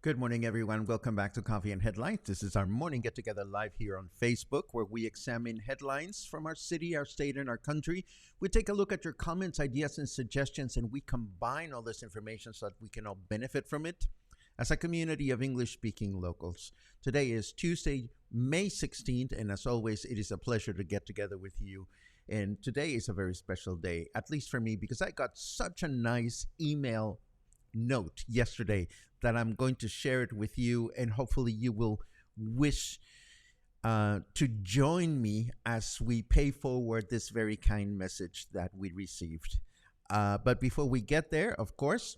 Good morning, everyone. Welcome back to Coffee and Headlines. This is our morning get together live here on Facebook, where we examine headlines from our city, our state, and our country. We take a look at your comments, ideas, and suggestions, and we combine all this information so that we can all benefit from it as a community of English speaking locals. Today is Tuesday, May 16th, and as always, it is a pleasure to get together with you. And today is a very special day, at least for me, because I got such a nice email note yesterday that I'm going to share it with you, and hopefully you will wish to join me as we pay forward this very kind message that we received. But before we get there, of course,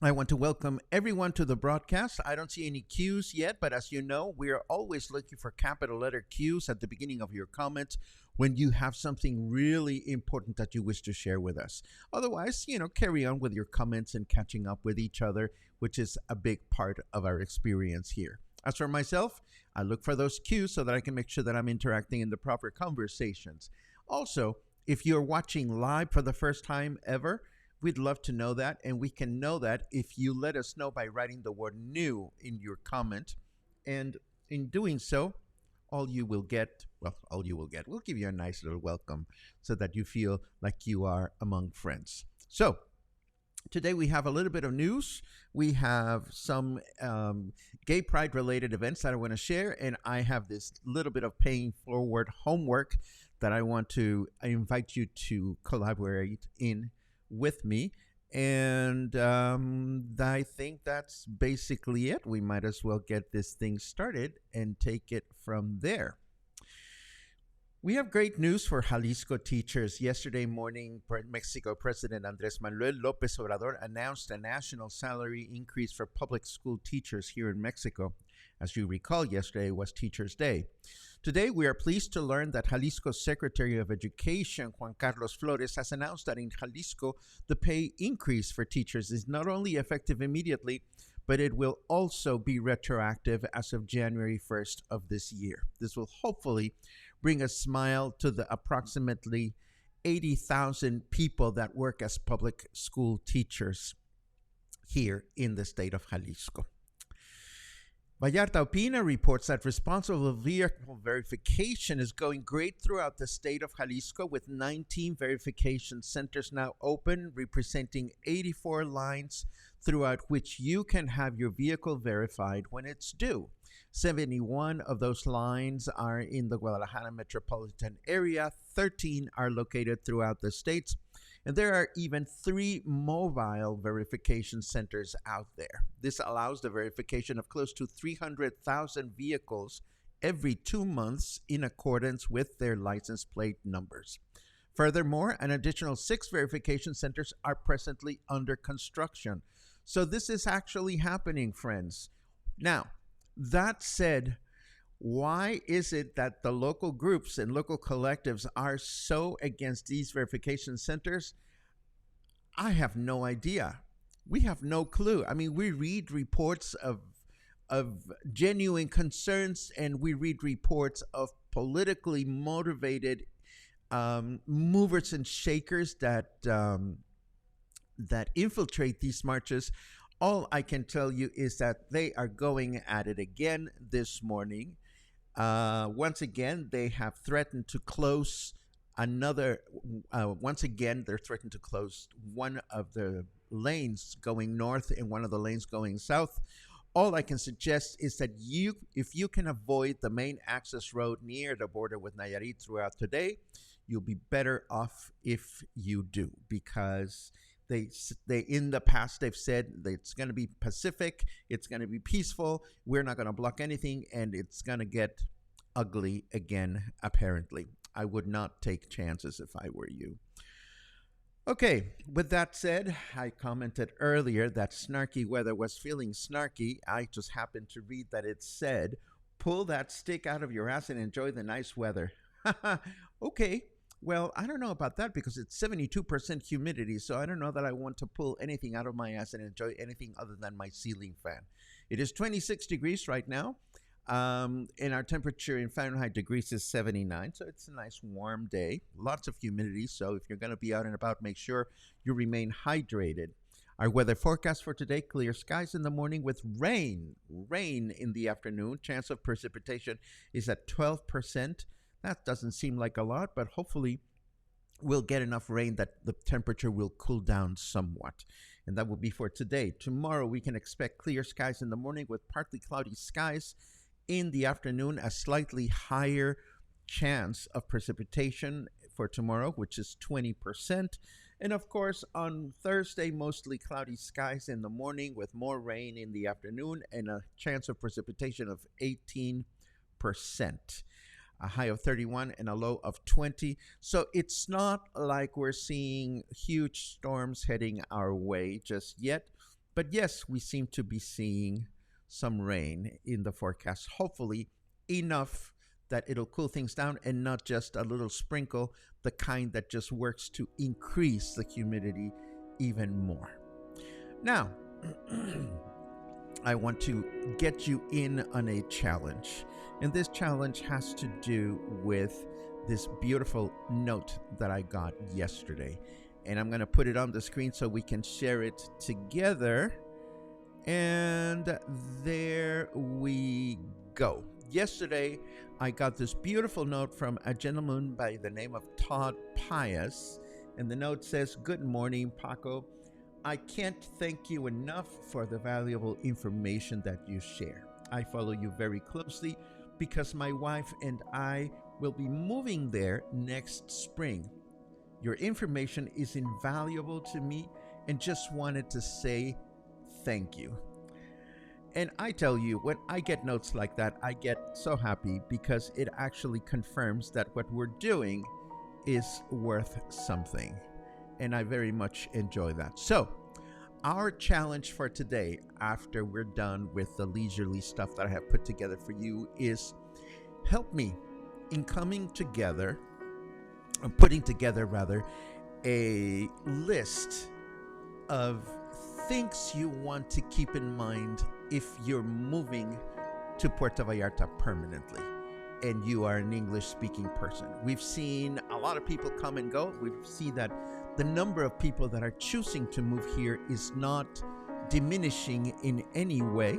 I want to welcome everyone to the broadcast. I don't see any Q's yet, but as you know, we are always looking for capital letter Q's at the beginning of your comments when you have something really important that you wish to share with us. Otherwise, carry on with your comments and catching up with each other, which is a big part of our experience here. As for myself, I look for those cues so that I can make sure that I'm interacting in the proper conversations. Also, if you're watching live for the first time ever, we'd love to know that, and we can know that if you let us know by writing the word new in your comment. And in doing so, we'll give you a nice little welcome so that you feel like you are among friends. So today we have a little bit of news. We have some gay pride related events that I want to share, and I have this little bit of paying forward homework that I want to invite you to collaborate in with me. And I think that's basically it. We might as well get this thing started and take it from there. We have great news for Jalisco teachers. Yesterday morning, Mexico President Andrés Manuel López Obrador announced a national salary increase for public school teachers here in Mexico. As you recall, yesterday was Teachers' Day. Today, we are pleased to learn that Jalisco's Secretary of Education, Juan Carlos Flores, has announced that in Jalisco, the pay increase for teachers is not only effective immediately, but it will also be retroactive as of January 1st of this year. This will hopefully bring a smile to the approximately 80,000 people that work as public school teachers here in the state of Jalisco. Vallarta Opina reports that responsible vehicle verification is going great throughout the state of Jalisco, with 19 verification centers now open, representing 84 lines throughout which you can have your vehicle verified when it's due. 71 of those lines are in the Guadalajara metropolitan area, 13 are located throughout the states, and there are even 3 mobile verification centers out there. This allows the verification of close to 300,000 vehicles every 2 months in accordance with their license plate numbers. Furthermore, an additional 6 verification centers are presently under construction. So this is actually happening, friends. Now, that said, why is it that the local groups and local collectives are so against these verification centers? I have no idea. We have no clue. I mean, we read reports of genuine concerns, and we read reports of politically motivated movers and shakers that infiltrate these marches. All I can tell you is that they are going at it again this morning. Once again, they have threatened to close another. Once again, they're threatened to close one of the lanes going north and one of the lanes going south. All I can suggest is that if you can avoid the main access road near the border with Nayarit throughout today, you'll be better off if you do, because they in the past they've said that it's going to be pacific, it's going to be peaceful, we're not going to block anything, and it's going to get ugly again. Apparently, I would not take chances if I were you. Okay, with that said, I commented earlier that snarky weather was feeling snarky. I just happened to read that it said, pull that stick out of your ass and enjoy the nice weather. Okay, well, I don't know about that because it's 72% humidity, so I don't know that I want to pull anything out of my ass and enjoy anything other than my ceiling fan. It is 26 degrees right now. And our temperature in Fahrenheit degrees is 79, so it's a nice warm day. Lots of humidity, so if you're going to be out and about, make sure you remain hydrated. Our weather forecast for today: clear skies in the morning with rain in the afternoon. Chance of precipitation is at 12%. That doesn't seem like a lot, but hopefully we'll get enough rain that the temperature will cool down somewhat. And that will be for today. Tomorrow we can expect clear skies in the morning with partly cloudy skies. In the afternoon, a slightly higher chance of precipitation for tomorrow, which is 20%. And of course, on Thursday, mostly cloudy skies in the morning with more rain in the afternoon and a chance of precipitation of 18%. A high of 31 and a low of 20. So it's not like we're seeing huge storms heading our way just yet. But yes, we seem to be seeing some rain in the forecast, hopefully enough that it'll cool things down and not just a little sprinkle, the kind that just works to increase the humidity even more. Now, I want to get you in on a challenge, and this challenge has to do with this beautiful note that I got yesterday, and I'm going to put it on the screen so we can share it together. And there we go. Yesterday, I got this beautiful note from a gentleman by the name of Todd Pius. And the note says, "Good morning, Paco. I can't thank you enough for the valuable information that you share. I follow you very closely because my wife and I will be moving there next spring. Your information is invaluable to me and just wanted to say thank you." And I tell you, when I get notes like that, I get so happy because it actually confirms that what we're doing is worth something. And I very much enjoy that. So, our challenge for today, after we're done with the leisurely stuff that I have put together for you, is help me in putting together a list of things you want to keep in mind if you're moving to Puerto Vallarta permanently and you are an English-speaking person. We've seen a lot of people come and go. We've seen that the number of people that are choosing to move here is not diminishing in any way.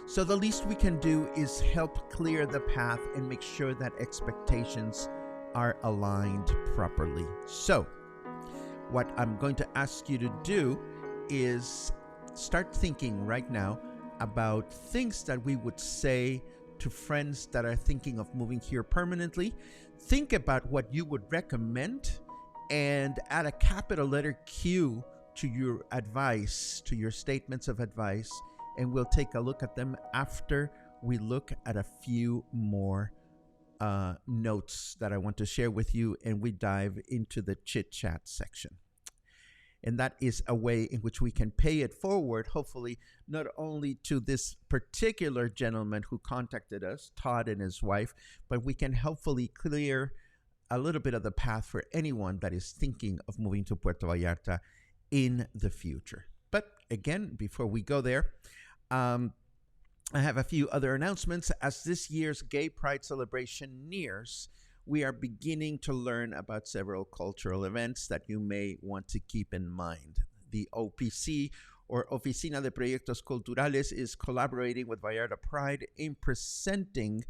So the least we can do is help clear the path and make sure that expectations are aligned properly. So, what I'm going to ask you to do is start thinking right now about things that we would say to friends that are thinking of moving here permanently. Think about what you would recommend and add a capital letter Q to your advice, to your statements of advice, and we'll take a look at them after we look at a few more notes that I want to share with you, and we dive into the chit chat section. And that is a way in which we can pay it forward, hopefully, not only to this particular gentleman who contacted us, Todd and his wife, but we can hopefully clear a little bit of the path for anyone that is thinking of moving to Puerto Vallarta in the future. But again, before we go there, I have a few other announcements. As this year's Gay Pride celebration nears, we are beginning to learn about several cultural events that you may want to keep in mind. The OPC, or Oficina de Proyectos Culturales, is collaborating with Vallarta Pride in presenting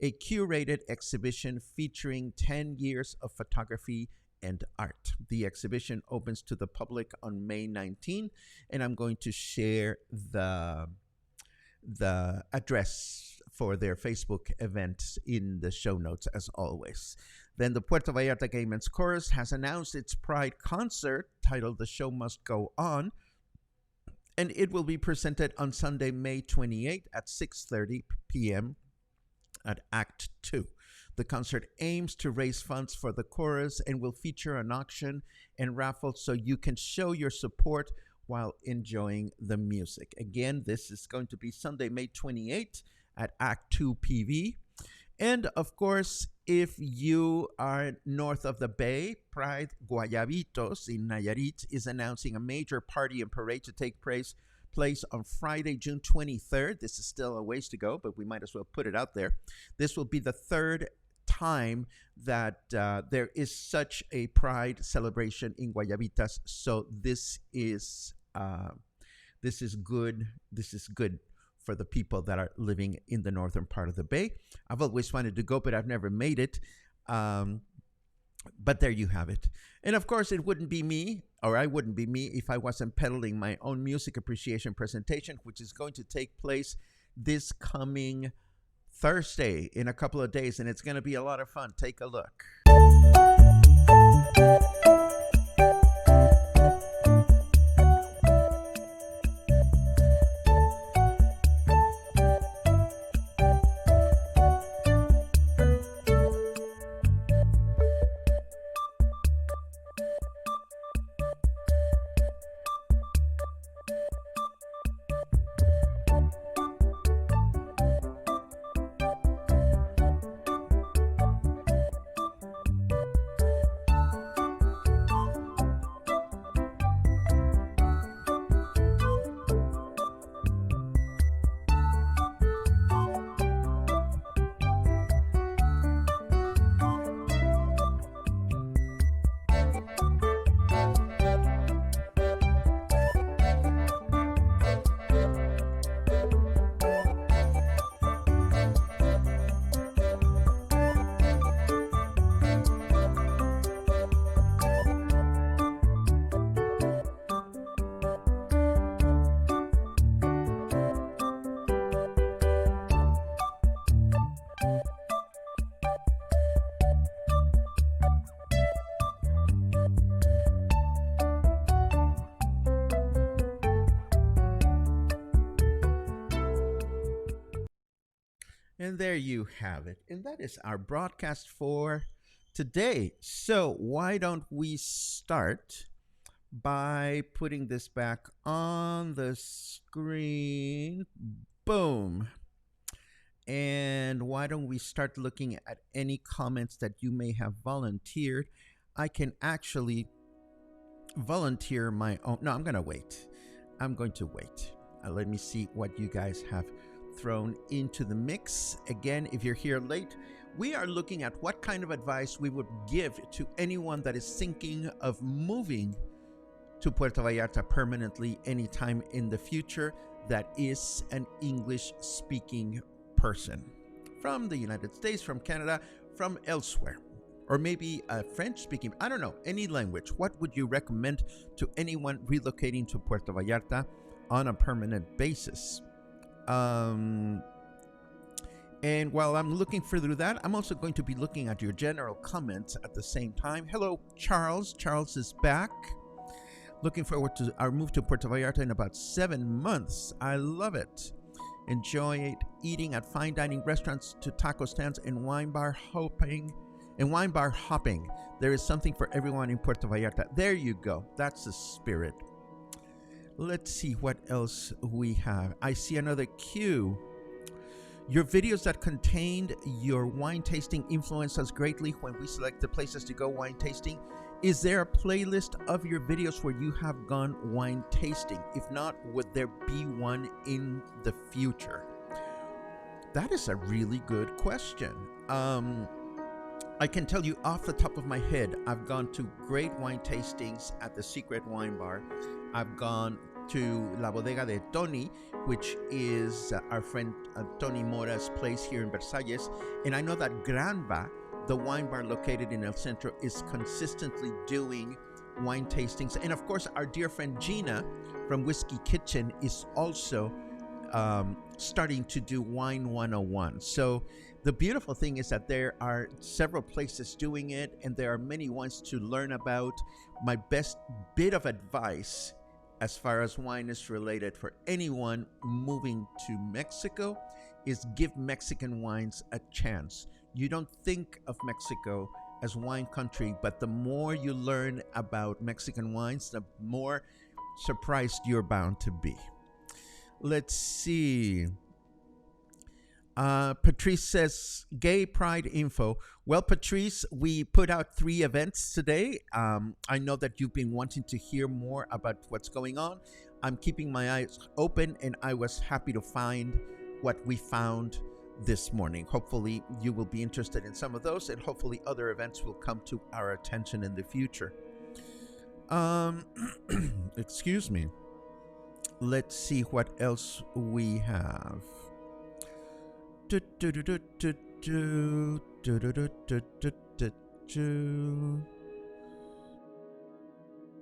a curated exhibition featuring 10 years of photography and art. The exhibition opens to the public on May 19, and I'm going to share the address for their Facebook event in the show notes, as always. Then the Puerto Vallarta Gay Men's Chorus has announced its Pride concert titled The Show Must Go On, and it will be presented on Sunday, May 28 at 6:30 p.m. at Act 2. The concert aims to raise funds for the chorus and will feature an auction and raffle so you can show your support while enjoying the music. Again, this is going to be Sunday, May 28 at Act 2 PV. And of course, if you are north of the Bay, Pride Guayabitos in Nayarit is announcing a major party and parade to take place on Friday, June 23rd. This is still a ways to go, but we might as well put it out there. This will be the third time that there is such a Pride celebration in Guayabitas. So this is good. This is good for the people that are living in the northern part of the Bay. I've always wanted to go, but I've never made it. But there you have it. And of course, it wouldn't be me, or I wouldn't be me, if I wasn't peddling my own music appreciation presentation, which is going to take place this coming Thursday in a couple of days, and it's going to be a lot of fun. Take a look. And there you have it. And that is our broadcast for today. So why don't we start by putting this back on the screen? Boom. And why don't we start looking at any comments that you may have volunteered? I can actually volunteer my own. No, I'm going to wait. I'm going to wait. Let me see what you guys have thrown into the mix. Again, if you're here late, we are looking at what kind of advice we would give to anyone that is thinking of moving to Puerto Vallarta permanently anytime in the future that is an English-speaking person from the United States, from Canada, from elsewhere, or maybe a French-speaking, I don't know, any language. What would you recommend to anyone relocating to Puerto Vallarta on a permanent basis? And while I'm looking through that, I'm also going to be looking at your general comments at the same time. Hello, Charles. Charles is back. Looking forward to our move to Puerto Vallarta in about 7 months. I love it. Enjoy eating at fine dining restaurants to taco stands and wine bar hopping. There is something for everyone in Puerto Vallarta. There you go. That's the spirit. Let's see what else we have. I see another cue. Your videos that contained your wine tasting influenced us greatly when we select the places to go wine tasting. Is there a playlist of your videos where you have gone wine tasting? If not, would there be one in the future? That is a really good question. I can tell you off the top of my head, I've gone to great wine tastings at the Secret Wine Bar. I've gone to La Bodega de Tony, which is our friend Tony Mora's place here in Versalles. And I know that Granva, the wine bar located in El Centro, is consistently doing wine tastings. And of course, our dear friend Gina from Whiskey Kitchen is also starting to do Wine 101. So the beautiful thing is that there are several places doing it, and there are many ones to learn about. My best bit of advice as far as wine is related for anyone moving to Mexico is give Mexican wines a chance. You don't think of Mexico as wine country, but the more you learn about Mexican wines, the more surprised you're bound to be. Let's see. Patrice says, gay pride info. Well, Patrice, we put out 3 events today. I know that you've been wanting to hear more about what's going on. I'm keeping my eyes open, and I was happy to find what we found this morning. Hopefully you will be interested in some of those, and hopefully other events will come to our attention in the future. Excuse me. Let's see what else we have.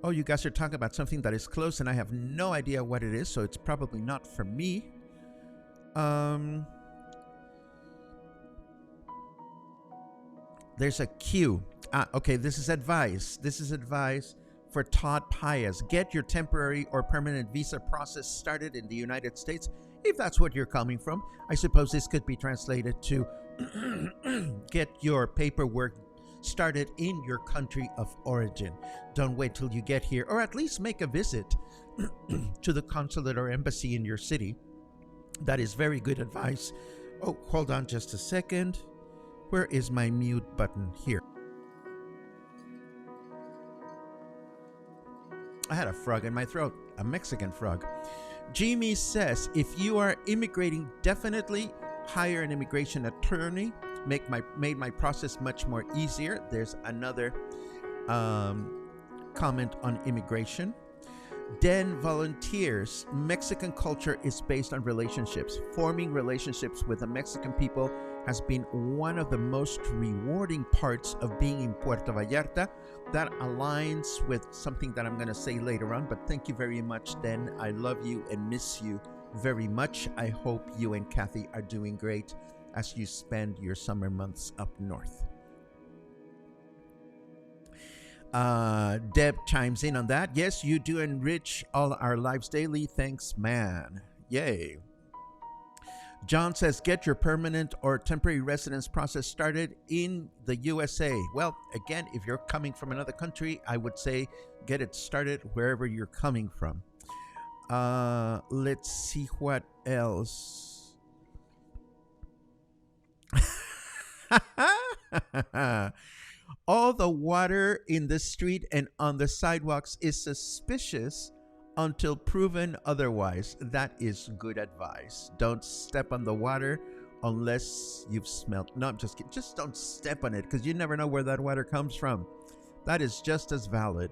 Oh, you guys are talking about something that is close, and I have no idea what it is, so it's probably not for me. There's a queue. Okay, this is advice. This is advice for Todd Pius. Get your temporary or permanent visa process started in the United States, if that's what you're coming from. I suppose this could be translated to get your paperwork started in your country of origin. Don't wait till you get here, or at least make a visit to the consulate or embassy in your city. That is very good advice. Oh, hold on just a second. Where is my mute button? Here. I had a frog in my throat, a Mexican frog. Jimmy says, if you are immigrating, definitely hire an immigration attorney. Made my process much more easier. There's another comment on immigration. Den volunteers. Mexican culture is based on relationships. Forming relationships with the Mexican people has been one of the most rewarding parts of being in Puerto Vallarta. That aligns with something that I'm going to say later on, but thank you very much, Den. I love you and miss you very much. I hope you and Kathy are doing great as you spend your summer months up north. Deb chimes in on that. Yes, you do enrich all our lives daily. Thanks, man. Yay. John says, get your permanent or temporary residence process started in the USA. Well, again, if you're coming from another country, I would say get it started wherever you're coming from. Let's see what else. All the water in the street and on the sidewalks is suspicious until proven otherwise. That is good advice. Don't step on the water unless you've smelled. No, I'm just kidding. Just don't step on it, because you never know where that water comes from. That is just as valid.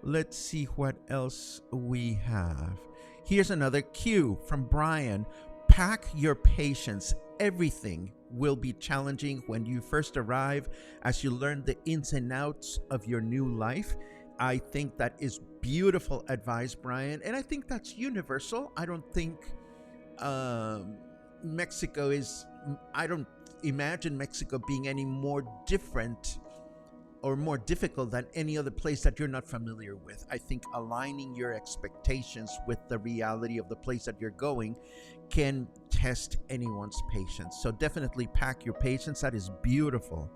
Let's see what else we have. Here's another cue from Brian. Pack your patience. Everything will be challenging when you first arrive as you learn the ins and outs of your new life. I think that is beautiful advice, Brian, and I think that's universal. I don't think Mexico is, I don't imagine Mexico being any more different or more difficult than any other place that you're not familiar with. I think aligning your expectations with the reality of the place that you're going can test anyone's patience. So definitely pack your patience. That is beautiful.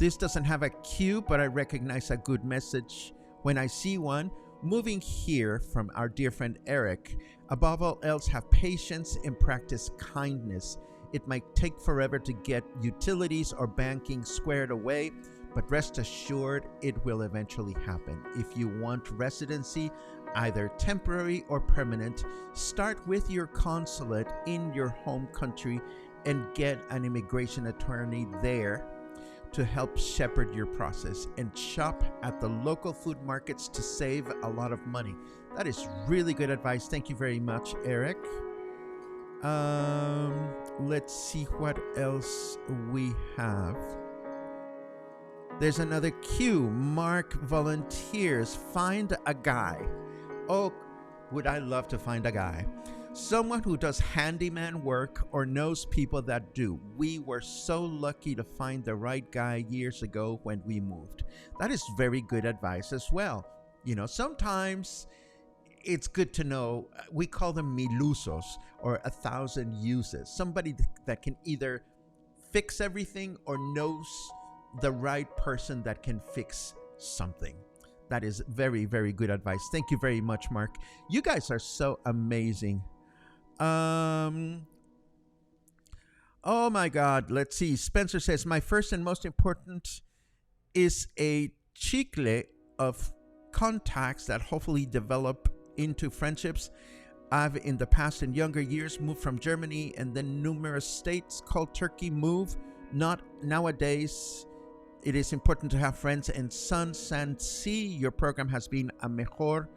This doesn't have a cue, but I recognize a good message when I see one. Moving here from our dear friend Eric, above all else, have patience and practice kindness. It might take forever to get utilities or banking squared away, but rest assured it will eventually happen. If you want residency, either temporary or permanent, start with your consulate in your home country and get an immigration attorney there to help shepherd your process, and shop at the local food markets to save a lot of money. That is really good advice. Thank you very much, Eric. Let's see what else we have. There's another cue. Mark volunteers. Find a guy. Oh, would I love to find a guy. Someone who does handyman work or knows people that do. We were so lucky to find the right guy years ago when we moved. That is very good advice as well. You know, sometimes it's good to know, we call them milusos, or 1,000 uses. Somebody that can either fix everything or knows the right person that can fix something. That is very, very good advice. Thank you very much, Mark. You guys are so amazing. Oh my God. Let's see. Spencer says, my first and most important is a chicle of contacts that hopefully develop into friendships. I've in the past and younger years moved from Germany and then numerous states. Called Turkey move. Not nowadays. It is important to have friends and sons and see your program has been a mejor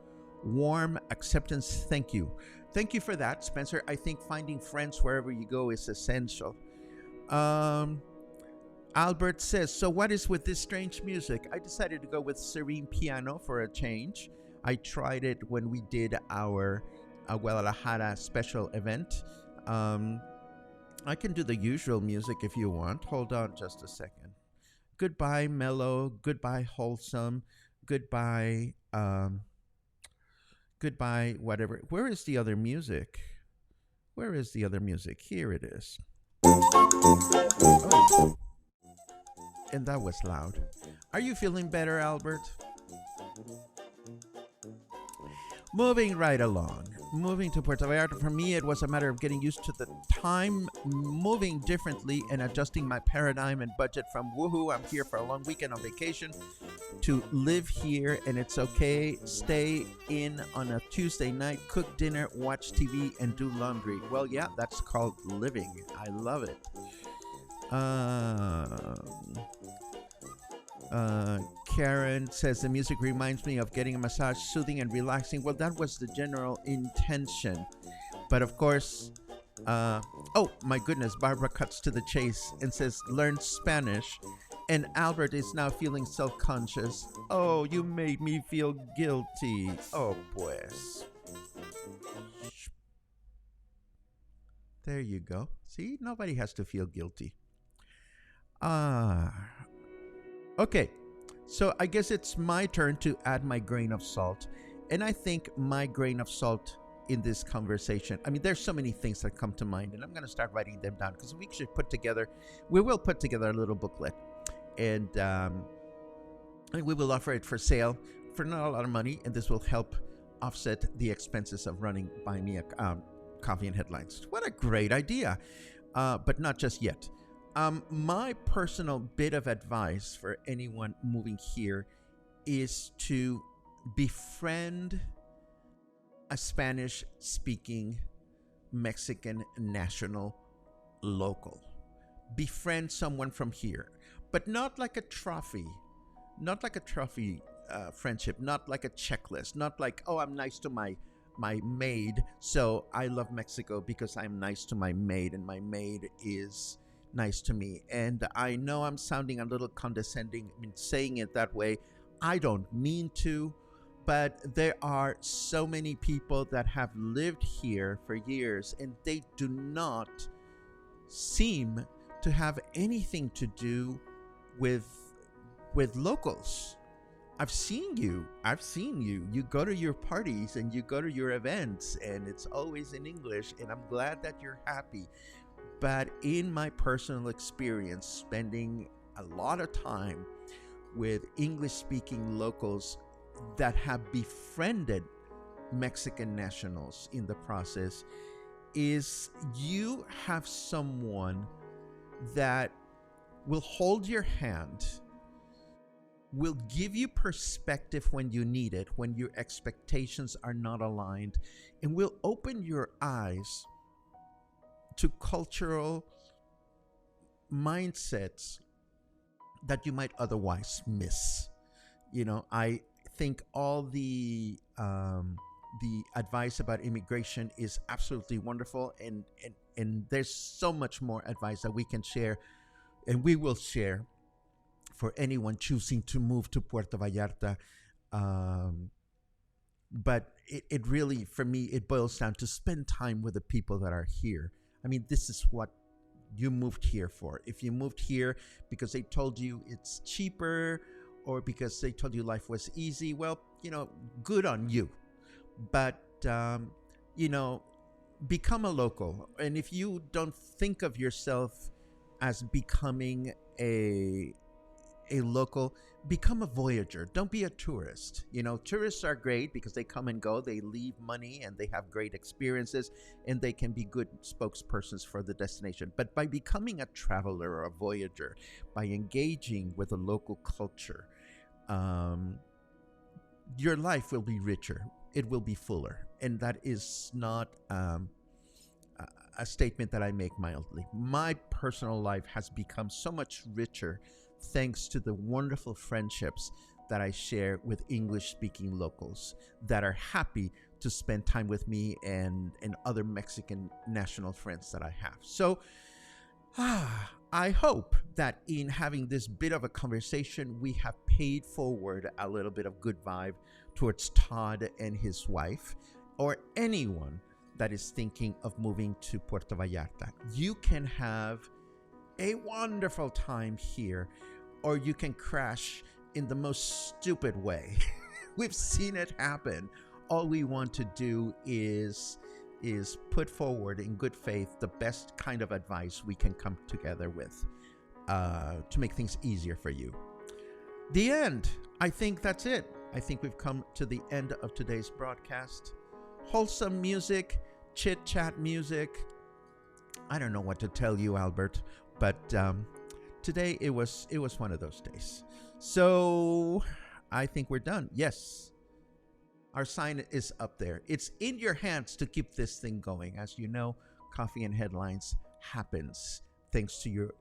warm acceptance. Thank you. Thank you for that, Spencer. I think finding friends wherever you go is essential. Albert says, so what is with this strange music? I decided to go with serene piano for a change. I tried it when we did our Guadalajara special event. I can do the usual music if you want. Hold on just a second. Goodbye, mellow. Goodbye, wholesome. Goodbye, goodbye, whatever. Where is the other music? Where is the other music? Here it is. Oh. And that was loud. Are you feeling better, Albert? Moving right along. Moving to Puerto Vallarta, for me, it was a matter of getting used to the time, moving differently, and adjusting my paradigm and budget from woohoo, I'm here for a long weekend on vacation, to live here and it's okay, stay in on a Tuesday night, cook dinner, watch TV, and do laundry. Well, yeah, that's called living. I love it. Karen says the music reminds me of getting a massage, soothing and relaxing. Well, that was the general intention. But of course, oh my goodness, Barbara cuts to the chase and says, learn Spanish. And Albert is now feeling self-conscious. Oh, you made me feel guilty. Oh, pues. There you go. See, nobody has to feel guilty. Okay, so I guess it's my turn to add my grain of salt. And I think my grain of salt in this conversation, I mean, there's so many things that come to mind, and I'm going to start writing them down because we will put together a little booklet. And we will offer it for sale for not a lot of money, and this will help offset the expenses of running Buy Me a Coffee and Headlines. What a great idea. But not just yet. My personal bit of advice for anyone moving here is to befriend a Spanish-speaking Mexican national local. Befriend someone from here, but not like a trophy, friendship, not like a checklist, not like, oh, I'm nice to my maid, so I love Mexico because I'm nice to my maid and my maid is nice to me. And I know I'm sounding a little condescending in saying it that way. I don't mean to, but there are so many people that have lived here for years and they do not seem to have anything to do with locals. I've seen you. You go to your parties and you go to your events and it's always in English, and I'm glad that you're happy. But in my personal experience, spending a lot of time with English-speaking locals that have befriended Mexican nationals in the process is you have someone that will hold your hand, will give you perspective when you need it, when your expectations are not aligned, and will open your eyes to cultural mindsets that you might otherwise miss. I think all the advice about immigration is absolutely wonderful, and there's so much more advice that we can share, and we will share for anyone choosing to move to Puerto Vallarta. Um, but it really, for me, it boils down to spend time with the people that are here. I mean, this is what you moved here for. If you moved here because they told you it's cheaper or because they told you life was easy, well, good on you. But, you know, become a local. And if you don't think of yourself as becoming a local, become a voyager. Don't be a tourist. Tourists are great because they come and go, they leave money, and they have great experiences, and they can be good spokespersons for the destination. But by becoming a traveler or a voyager, by engaging with a local culture, your life will be richer. It will be fuller. And that is not a statement that I make mildly. My personal life has become so much richer thanks to the wonderful friendships that I share with English-speaking locals that are happy to spend time with me and other Mexican national friends that I have. So I hope that in having this bit of a conversation, we have paid forward a little bit of good vibe towards Todd and his wife, or anyone that is thinking of moving to Puerto Vallarta. You can have a wonderful time here, or you can crash in the most stupid way. We've seen it happen. All we want to do is put forward in good faith the best kind of advice we can come together with to make things easier for you. The end. I think that's it. I think we've come to the end of today's broadcast. Wholesome music, chit-chat music. I don't know what to tell you, Albert, but today it was one of those days. So I think we're done. Yes, our sign is up there. It's in your hands to keep this thing going. As you know, Coffee and Headlines happens thanks to your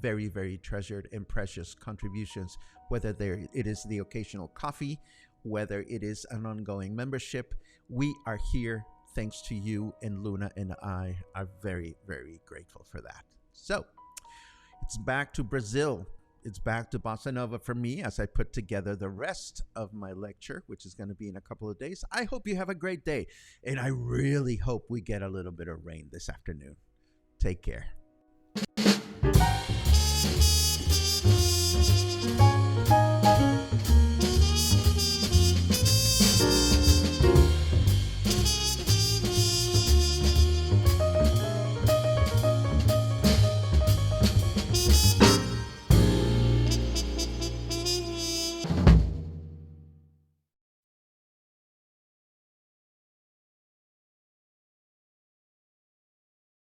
very, very treasured and precious contributions, whether it is the occasional coffee, whether it is an ongoing membership. We are here thanks to you, and Luna and I are very, very grateful for that. So it's back to Brazil. It's back to Bossa Nova for me as I put together the rest of my lecture, which is going to be in a couple of days. I hope you have a great day, and I really hope we get a little bit of rain this afternoon. Take care.